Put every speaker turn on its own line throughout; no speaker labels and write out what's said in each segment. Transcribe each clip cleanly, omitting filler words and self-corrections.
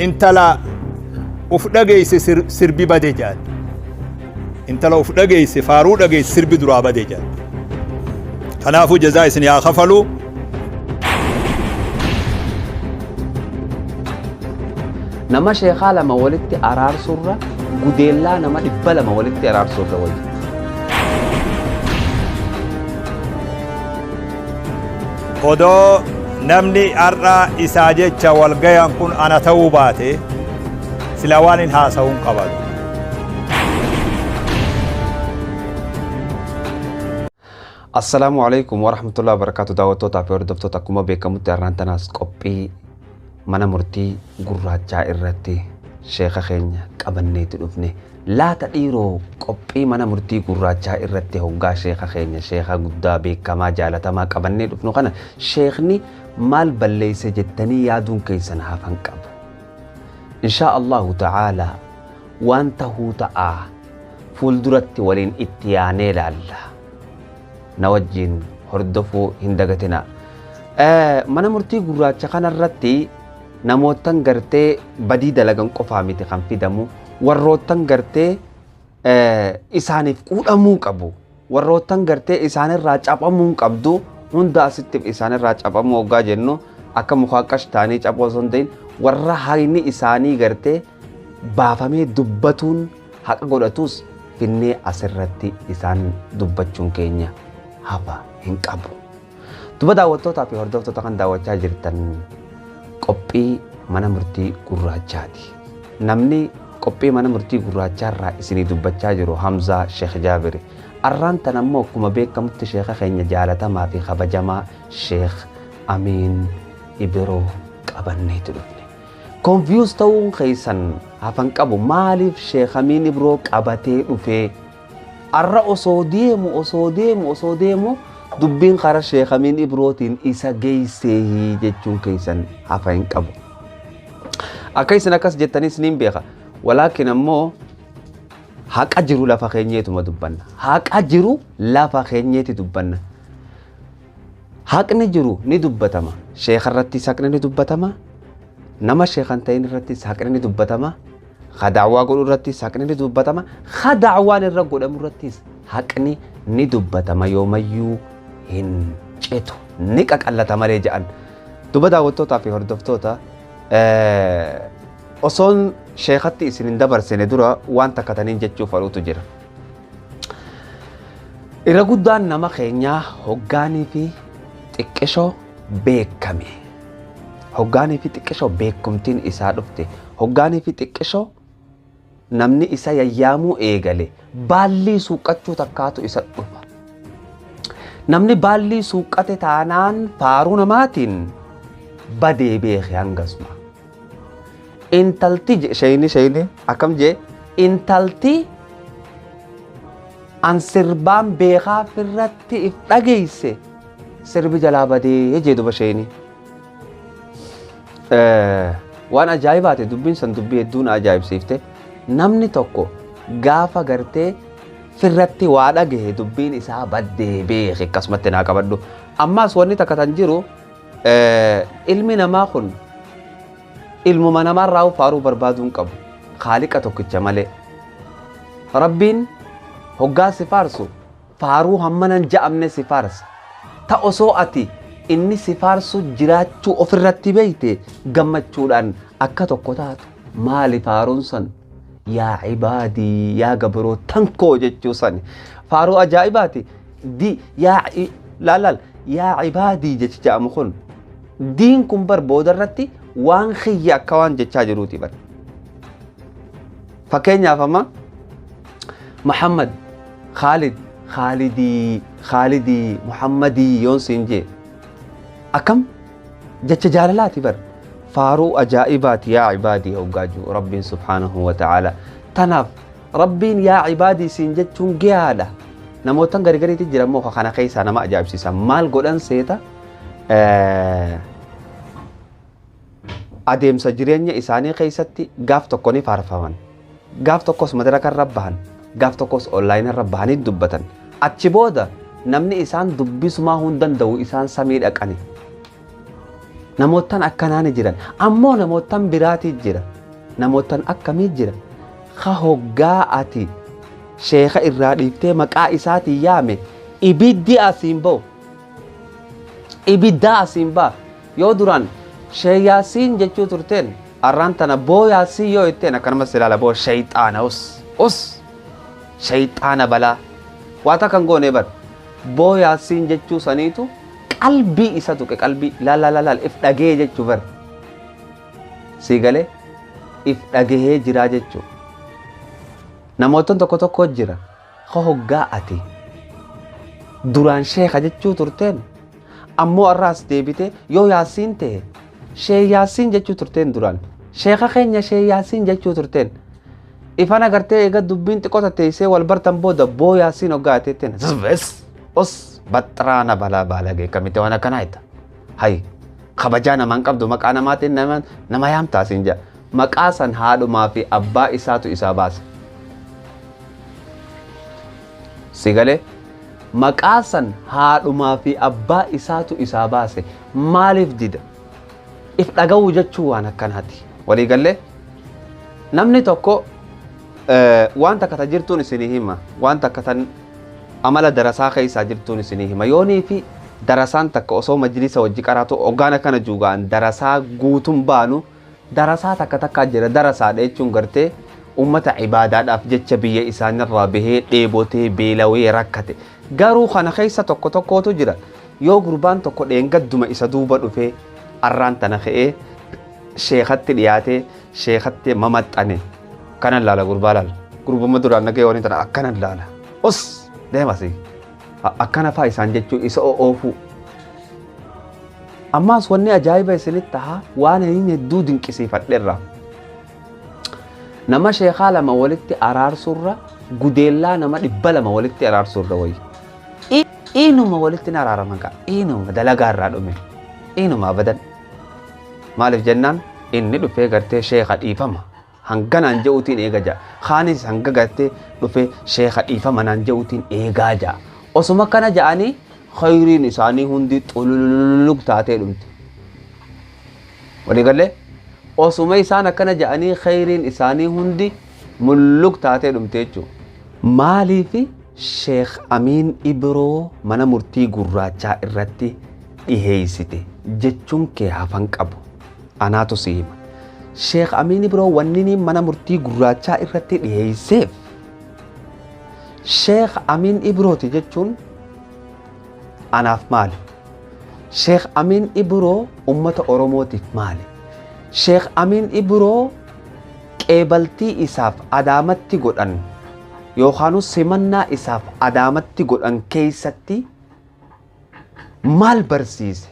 intala uf dhageyse sirbi bade jaan intala uf dhageyse faaruu dhageyse sirbi duraa bade jaan kanaafu jazaa isin yaa kafalu
nama sheekhaa lama walitti araarsurra gudeellaa nama 200 walitti araarsurra wayya
odoo namni arraa isaa jecha walgayan kun ana ta'uu baate sila waan hin haasa'uun qabatu.
Assalamu alaikum warahmatullahi wabarakatuh. Daawwattoota fi hordoftoota akkuma beekamutti har'aan tanaas qophii mana murtii gurraachaa irratti sheekha keenya qabanneetti dhufne laata dhiiroo qophii mana murtii gurraachaa irratti hoggaa sheekha keenya sheekha guddaa beekamaa jaalatamaa qabannee dhufnu kana sheekni maal balleeyse jettanii yaaduun keessan hafan qabu. Inshaa Allahu ta'ala waan tahuu ta'a fuulduratti waliin itti yaanee laalla. Na wajjin hordofuu hin dagatina. Mana murtii gurraacha kanarratti namootan gartee badii dalagan qofaa miti kan fidamu warrootan gartee isaaniif quudhamuu qabu warrootan gartee isaanirraa cabamuu qabdu hunda asitti isaanirraa cabamuu hoggaa jennu akka mukaaqash taanii caboo osoo hin ta'in warra hayni isaanii gartee baafamee dubbatuun haqa godhatus finnee asirratti isaan dubbachuun keenya hafa hin qabu. Duba daawwattootaa fi hordoftoota kan daawwachaa jirtan qophii mana murtii gurraachaati. Namni qophii mana murtii gurraachaa irraa isinii dubbachaa jiru Hamzaa Sheekh Jaabiri. Arraan tan ammoo akkuma beekamutti sheekha keenya jaalatamaa fi kabajamaa Sheekh Amiin Ibiroo qabanneetti dhufne. Konfiyuus ta'uun keessan hafan qabu maaliif Sheekh Amiin Ibiroo qabatee dhufee arra osoo deemu dubbiin karaa Sheekh Amiin Ibirootiin isa geessee jechuun keessan hafa hin qabu. Akka isin akkas jettanis niin beeka. Walaakin ammoo haqa jiru lafa keenyeetuma dubbanna. Haqa jiru lafa keenyeeti dubbanna. Haqni jiru ni dubbatama. Sheekha irratti haqni ni dubbatama. Nama sheekhan ta'in irratti haqni ni dubbatama. Khadaawaa godhu irratti haqni ni dubbatama. Khadaawaan irra godhamu irratti haqni ni dubbatama yoomayyuu hin cetu ni qaqallata malee jedhan. Duba daawwattootaa fi hordoftoota osoon sheekatti isin hin dabarsine dura waan takkataniin jechuuf haluutu jira. Irra guddaan nama keenyaa hoggaanii fi xiqqishoo beekame. Hoggaanii fi xiqqishoo beekumtiin isaa dhufte. Hoggaanii fi xiqqishoo namni isa yayyaamuu eegale baallii suuqachuu takkaatu isa dhufa. Namni baallii suuqate taanaan faaruu namaatiin badee beeke hangasuma. Intalti shayni akkam jee intalti an sirbaan beekaa firratti if dhageeyse sirbi jalaa badee jee duba shayni. Waan ajaa'ibaate dubbiin san dubbii hedduun ajaa'ibsiifte. Namni tokko gaafa gartee firratti waa dhagahe dubbiin isaa baddee beeke akkasumatti naa qabadhu. Ammaas wanni takka tan jiru ilmi namaa kun ilmuma namaarraa faaruu barbaaduun qabu. Khaaliqa tokkicha malee. Rabbiin hoggaa si faarsu faaruu hammanan ja'amne si faarsa. Ta osoo ati inni si faarsu jiraachuu ofirratti beeyte gammachuudhaan akka tokko taatu maali faaruun san? Yaa cibaadii yaa gabroo tankoo jechuu sani faaruu ajaa'ibaati di yaa cibaadii jechi jedhamu kun diin kun bar booda irratti waan khiyya akka waan jechaa jiruuti bar. Fakkeenyaaf amma Muhammad Khaalidii Muhammadii yoon siin jee akkam jecha jaalalaati bar. فارو أجائبات يا عبادي أوجاجو ربي سبحانه وتعالى تناف ربي يا عبادي سنجتون جالا نموتن غري تجرا موخا خانا خيسا نما أجائب سيسا مال قدن سيتا أديم سجرين إساني خيستي غاف تكوني فارفاوان غاف تكوس مدرك الربهان غاف تكوس أونلاين الربهاني دبتن أتشبودا نمني إسان دبي سما هندن دو إسان سمير أكاني Namoottan akkanaa ni jiran. Ammoo namoottan biraatii jira. Namoottan akkamii jira? Ka hoggaa ati sheeka irraa dhiiftee maqaa isaatiin yaame ibiddi asiin ba'u. Ibiddaa asiin ba'a. Yoo duraan Sheekh Yaasiin jechuu turteen arraan tana boo Yaasiin yoo itteen akkanumas ilaala boo shayxaana shayxaana balaa. Waata kan goonee bar boo Yaasiin jechuu saniitu qalbii isa tuqe qalbii laal if dhagee jechuu bar. Sii galee if dhagee jiraa jechuu. Namoottan tokko tokko jira. Ka hoggaa ati duraan sheeka jechuu turteen ammoo arraas deebite yoo Yaasiin ta'e Sheekh Yaasiin jechuu turteen duraan sheeka keenya Sheekh Yaasiin jechuu turteen ifan agartee eega dubbiin xiqqoota teessee wal bartan booda boo Yaasiin hoggaa ateetteen os baxxaraana balaa baalagee kamitti waan akkanaa itta hay kabajaa namaan qabdu maqaa namaatiin nama yaamtaasiin jedha maqaa san haadhumaa fi abbaa isaatu isaa baase. Si galee maqaa san haadhumaa fi abbaa isaatu isaa baase maaliif dida? If dhaga'uu jechuu waan akkanaati. Walii gallee namni tokko waan takka jirtuun isinii hima. Waan takka amala darasaa keessaa jirtuun isinii hima. Yoonii fi darasaan takka osoo majlisa wajji qaraatu hoggaan akkana juugaan darasaa guutuun baanu darasaa takka jira. Darasaadha jechuun gartee ummata ibaadaadhaaf jecha biyya isaanirraa bahee dheebotee beelawee rakkate. Garuu kana keessa tokkotu jira. Yoo gurbaan tokko dheengadduma isa duuba dhufee arraan tana ka'ee sheekatti dhiyaatee sheekatti mamaxxane kanan laala gurbaa laala. Gurbuma duraan nagee waliin tana akkanan laala. Os deemasi akkana faa isaan jechuu isa oofuu. Ammaas wanni ajaa'iba isinitti tahaa waan inni hedduu dinqisiifadheerra. Nama sheekaa lama walitti araarsurra gudeellaa nama 200 walitti araarsurra wayi. Inuma walitti araaraman ka inuma dalagaarraa dhume inuma abadan maaliif jennaan inni dhufee gartee sheeka dhiifama hanganaan je'uutiin eegaa jaa khaanis hanga gartee dhufee sheeka dhiifama naan je'uutiin eegaa jaa osuma kana ja'anii khayriin isaanii hundi xululug taatee dhumte walii galee osuma isaan akkana ja'anii khayriin isaanii hundi mullug taatee dhumte jechuudha. Maaliifi Sheekh Amiin Ibroo mana murtii gurraachaa irratti dhiheessite jechuun kee hafan qabu anaatu si hima. Sheekh Amiin Ibroo wanni mana murtii gurraachaa irratti dhiheesseef Sheekh Amiin Ibrooti jechuun anaaf maali? Sheekh Amiin Ibroo ummata Oromootiif maali? Sheekh Amiin Ibroo qeebaltii isaaf adaamatti godhan yookaan simannaa isaaf adaamatti godhan keessatti maal barsiise?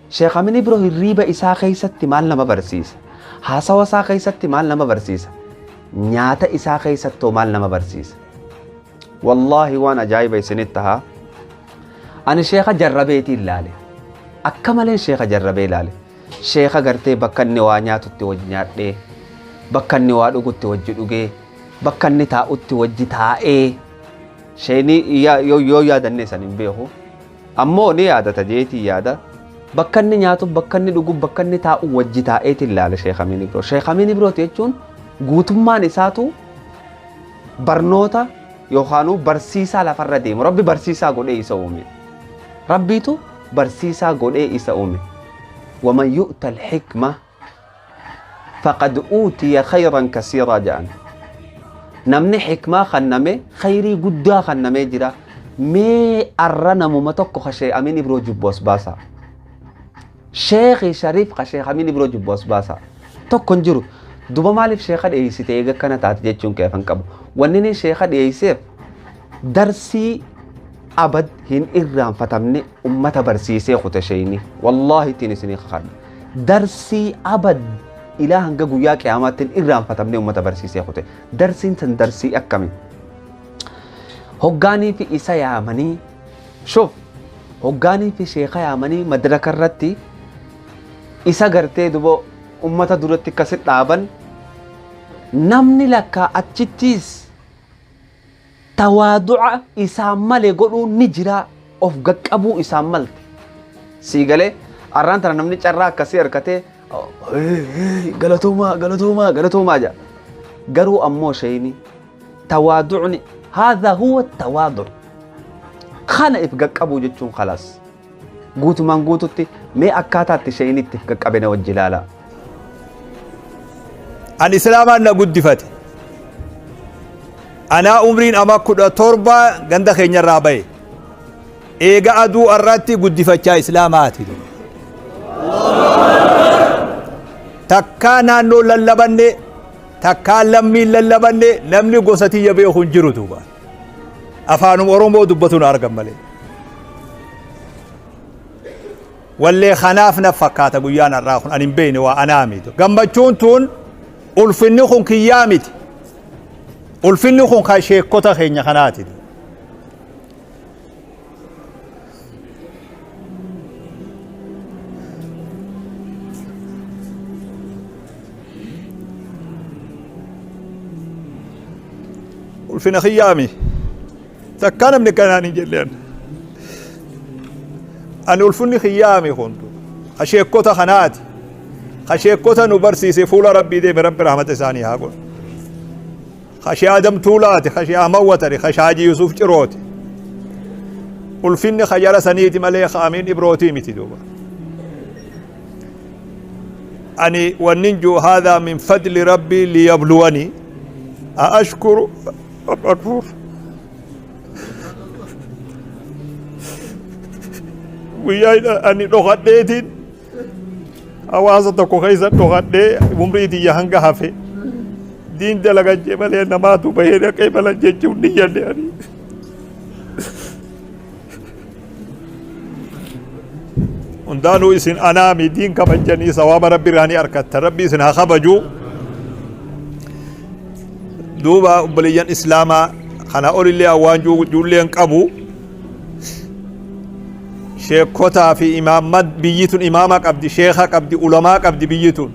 Sheekh Amiin Ibroo hirriiba isaa keessatti maal nama barsiisa? Haasawa isaa keessatti maal nama barsiisa? Nyaata isaa keessatti maal nama barsiisa? Wallaahi waan ajaa'iba isinitti tahaa. Ani sheeka jarrabeetii ilaale. Akka malee sheeka jarrabee ilaale. Sheeka gartee bakka inni waa nyaatutti wajji nyaadhee, bakka inni waa dhugutti wajji dhugee, bakka inni taa'utti wajji taa'ee. Sheenii yoo yaadanne san hin beeku. Ammoo ni yaadata jeetii yaada. Bakka inni nyaatu, bakka inni dhugu, bakka inni taa'u wajji taa'eeti ilaale Sheekh Amiin Ibroo. Sheekh Amiin Ibroo jechuun guutummaan isaatu barnoota yookaan barsiisaa lafarra deemu. Rabbi barsiisaa godhee isa uume. Rabbiitu barsiisaa godhee isa uume. ومن يؤت الحكمة فقد أوتي خيرا كثيرا جان. نمني حكمة خنمي خيري قدا خنمي جرا مي أرنا ممتوك خشي أمين إبرو جبوس باسا. شيخ شريف خشي أمين إبرو جبوس باسا. توكن جرو دوبا مالف شيخ ديسي تيغا كانت تاتجيشون كيفن كابو. ونيني شيخ ديسيف درسي أبد هن إرام فتمني أمة برسيسي خطشيني والله تنسيني خخان درسي أبد إلهن قوياك يا أماتن إرام فتمني أمة برسيسي خطش درسي تن درسي أكمل هقاني في إسا يا أماني شوف هقاني في شيخة يا أماني مدرك الرتي إسا قرتي دبو أمة درتي كسر لابن نمني لك أتشتيس تواضع إسام مالي قولوا نجرا أف قابو إسام مالت سيقالي arranta namni carraa akkasii harkatee galatoomaa ja garuu ammoo shayni tawaadu'ni هذا هو التواضع خانا إفقاقبو جتشون خلاص قوتو من قوتو تي مي أكاتات تشيني تفقاقبنا والجلالة
الإسلام أنا قد فاتي أنا عمرين أما كده تربة غندا خينيا رابي إيغا أدو أراتي قد فاتي إسلاماتي تكانا نو للبني takkaa lammii lallabanne namni gosati yabee kun jiru duuba afaanum oromoo dubbatuun argan malee wallee khanaaf na fakkaata guyyaan har'aa kun anin beeyne waa anaamitu gammachuun tun ulfinni kun kiyyaa miti ulfinni kun kan sheekkota keenya kanaati ulfina khiyyaami takkaana min kanaani jelleen an ulfinni khiyyaami kuntu khasheekkota kanaati khasheekkota nu barsiise fuula rabbii deeme rabbi rahmata isaanii haa godhu khashee adam tuulaati khashee amawwatari khashaaji yusuf cirooti ulfinni khayara saniiti malee khaamin ibrootii miti duuba ani wanninju hadha min fadli rabbi liyabluwani أشكر أكبر ويا أني نغديتين أواسطك خيزا نغدي ممريتي يهنغ هفي دين دلغا جمالي نماتو بهيرا كيبالا جيجو نيان يعني وندانو إسن أنامي دين كمجاني سواب ربي راني أركت ربي إسن هخبجو دوبا بليان إسلاما خنا أولي اللي أوانجو جولين قبو شيخوتا في إمام مد بيتون إمامك أبدي شيخك أبدي علماءك أبدي بيتون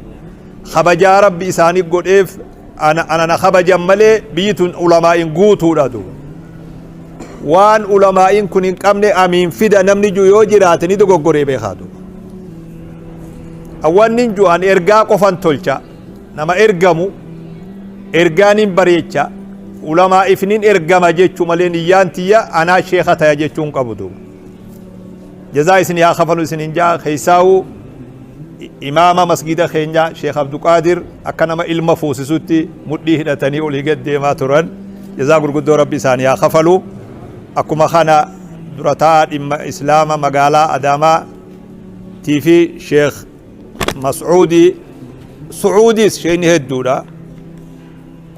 خبجا ربي إساني قد إف أنا خبجا ملي بيتون علماء قوتو لدو وان علماء كنين قمني أمين فدا نمني جو يوجراتني دو قريب خادو أوان ننجو أن إرقا قفان تلچا نما إرقامو إرقانين بريتشا علماء إفنين إرقام جيتشو ملين إيانتيا أنا شيخة جيتشون قبضو جزاء سن يا خفلو سنين جا خيساو إمام مسجد خينجا شيخ عبد القادر أكنما علم فوسسوتي مدي هدتني أولي قد ما ترن جزاء قد ربي سان يا خفلو أكما خانا درتا إما إسلام مقالا أداما تيفي شيخ مسعودي سعودي شيني هدودا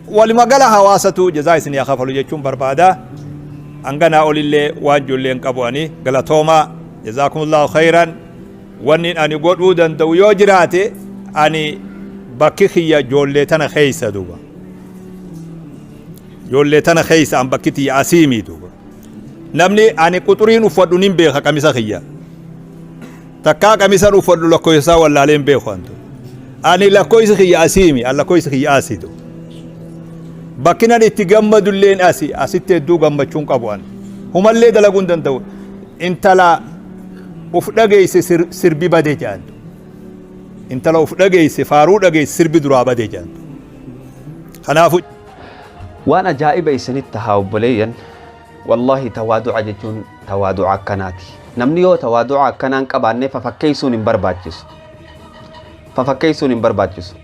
ولما قال حواسته جزاء سن يا خفلو جيتشون بربادا أنغنا أولي اللي واجو اللي انقبواني قلتوما جزاكم الله خيرا وانين أني قدودا دو يوجراتي أني بكيخي جولتنا خيسة دوبا جولتنا خيسة أم بكيتي عسيمي دوبا نمني أني قطرين ufadhunin beeka kamisa khiyya takka kamisa ufadhu lakoysa walla len beeku antu ani lakoysa khiyya asimi alla koysa khiyya asido bakkinan itti gammadu leen asitte du gammachun qabu an humalle dalagun dandaw intala uf dhageyse sirbi bade jaan intala uf dhageyse faaru dhageyse sirbi dura bade jaan khanaafu
waan ajaa'iba isinitti haawbaleeyan والله تواضع جتون تواضع كناتي نمنيو تواضع كنان قبانه ففكيسون برباجس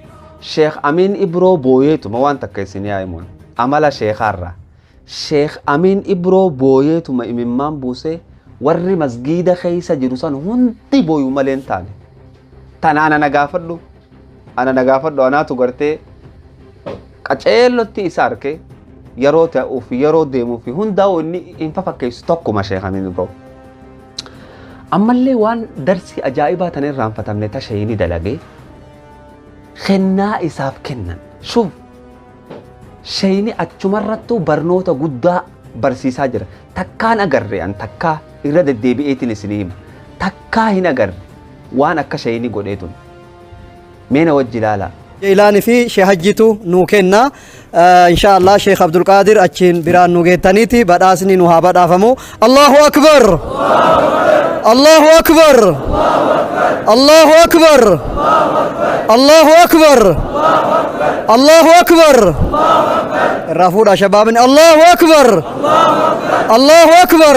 شيخ امين ابرو بويتو موان تكيسني ايمون عمل شيخ الرا شيخ امين ابرو بويتو ما امام بوسه ور مسجد خيسه جروسان هنتي بويو ملين تاني انا نغافدو انا تغرتي قچيلوتي اساركه yeroo ta'uu fi yeroo deemuu fi hundaa'u inni hin fafakkeessu tokkuma Sheekh Amin Ibro. Ammallee waan darsii ajaa'ibaa tan irraanfatamne tashayini dalagee kennaa isaaf kennan. Shuf shayini achumarrattuu barnoota guddaa barsiisaa jira. Takkaan agarre an takkaa irra deddeebi'eetiin isinii hima. Takkaa hin agarre waan akka shayini godheetun. Meena wajji ilaalaa.
إلاني في شيخ حجيتو نوكينا إن شاء الله شيخ عبد القادر أتشين بران نوكيتانيتي بدأسني نوها بدأفمو الله أكبر الله أكبر الله أكبر الله أكبر الله أكبر رافودا شباب الله أكبر الله أكبر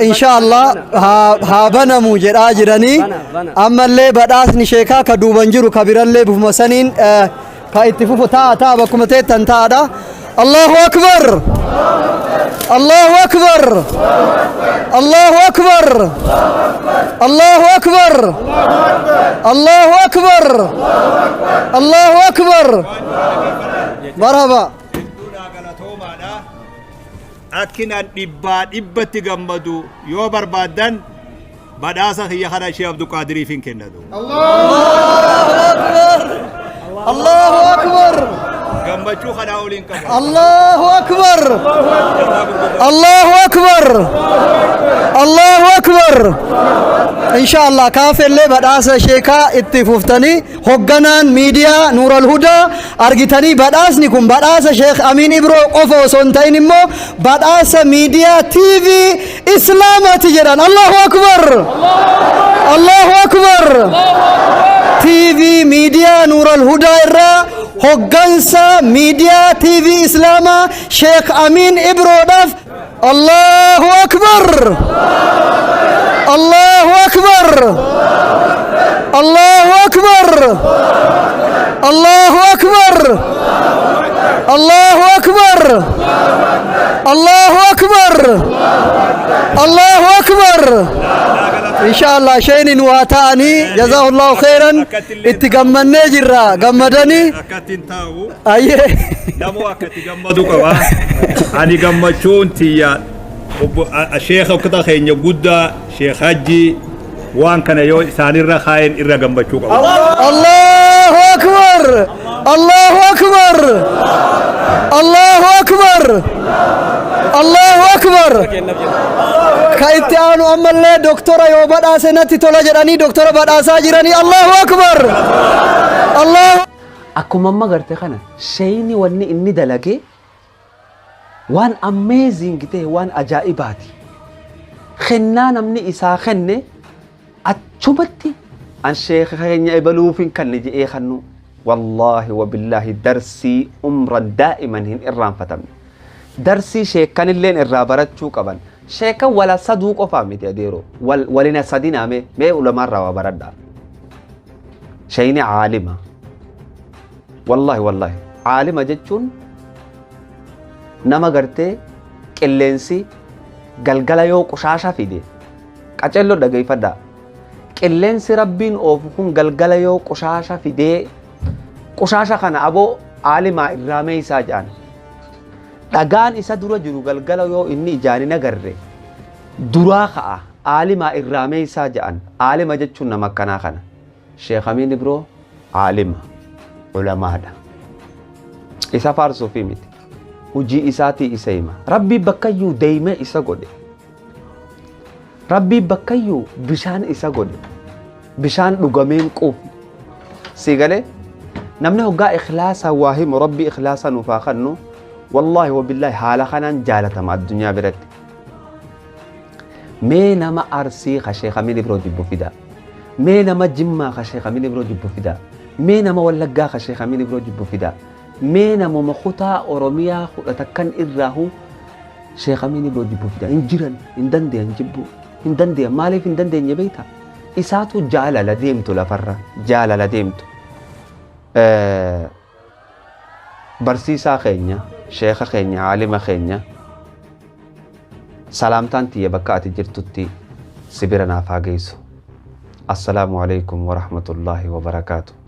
إن شاء الله هابنا موجر آجرني أما اللي بدأسني شيكا كدوبنجرو كبير اللي بفمسنين كايتفوفو تا بكم تنتا الله أكبر الله أكبر الله أكبر الله أكبر الله أكبر الله أكبر مرحبا
أكنا إبت جمدو يو بربادن بدأسا هي خنا شيخ عبد القادر فين كندو
الله أكبر
جمبشو خنا أولين كم
الله أكبر الله أكبر الله أكبر إن شاء الله كافر لي بدأس شيكا اتفوفتني هجنان ميديا نور الهدى أرجتني بدأسنكم بدأس شيخ أمين إبرو قفو سنتين مو بدأس ميديا تي في إسلام تجران الله أكبر الله أكبر تي في ميديا نور الهدى الرا هجنسا ميديا تي في إسلام شيخ أمين إبرو دف الله أكبر الله أكبر الله أكبر الله أكبر الله أكبر الله أكبر الله أكبر إن شاء الله شيء نواتاني جزاه الله خيرا اتقمنا جرا قمدني
أكتين تاو
أيه
نمو أكتي جمدو كوا أني جمشون تيا الشيخ وكذا خين يقودا شيخ حجي وان كان يو ثاني الرخاين إرا جمشون كوا
الله أكبر الله أكبر الله أكبر الله أكبر كايتانو أمالي دكتورة يو بدا سنتي تولا جراني دكتورة بدا ساجراني الله أكبر الله
Akkuma amma garte kana shayni wanni inni dalage waan amazing ta'e waan ajaa'ibaati. Kennaa namni isaa kenne achumatti an sheekha keenya ibaluufin kanne je'ee kannu wallaahi wabillahi darsii umran daa'iman hin irraanfatamne. Darsii sheekkanilleen irraa barachuu qaban. Sheekkan wala saduu qofaa miti adeero walina sadinaame mee ulamaarraa waa baradhaa. Shayni caalima. والله عالم جتون نما غرتي قلنسي غلغلا يو قشاشا فيدي قچلو دغاي فدا قلنسي ربين اوفكون غلغلا يو قشاشا فيدي قشاشا كان ابو عالم ارامي ساجان دغان اسا درو جرو غلغلا يو اني جاني نغري درا خا عالم ارامي ساجان عالم جتون نما كنا خنا شيخ امين برو عالم علماء هذا إسا فارسو في ميت وجي إساتي إسايما ربي بكيو دايما إسا قد ربي بكيو بشان إسا قد بشان لغمين قوف سيغالي نمنه قا إخلاصا واهم ربي إخلاصا نفاخنو والله وبالله حالا خنان جالة مع الدنيا برد مينا ما أرسي خشيخ من برو جبو فدا مينا ما جمع خشيخ من برو جبو فدا مينا ما ولقا خشيخ من برو جبو فدا مينا ما مخطا أوروميا خطتكن إراهو شيخ من برو جبو فدا إنجران إندندي إنجبو إندندي مالي في إندندي إنجبيتا إساتو جالا لديمتو لفرة جالا لديمتو برسيسا خينيا شيخ خينيا عالم خينيا سلامتان تي بكاتي جرتوتي سبرنا فاقيسو السلام عليكم ورحمة الله وبركاته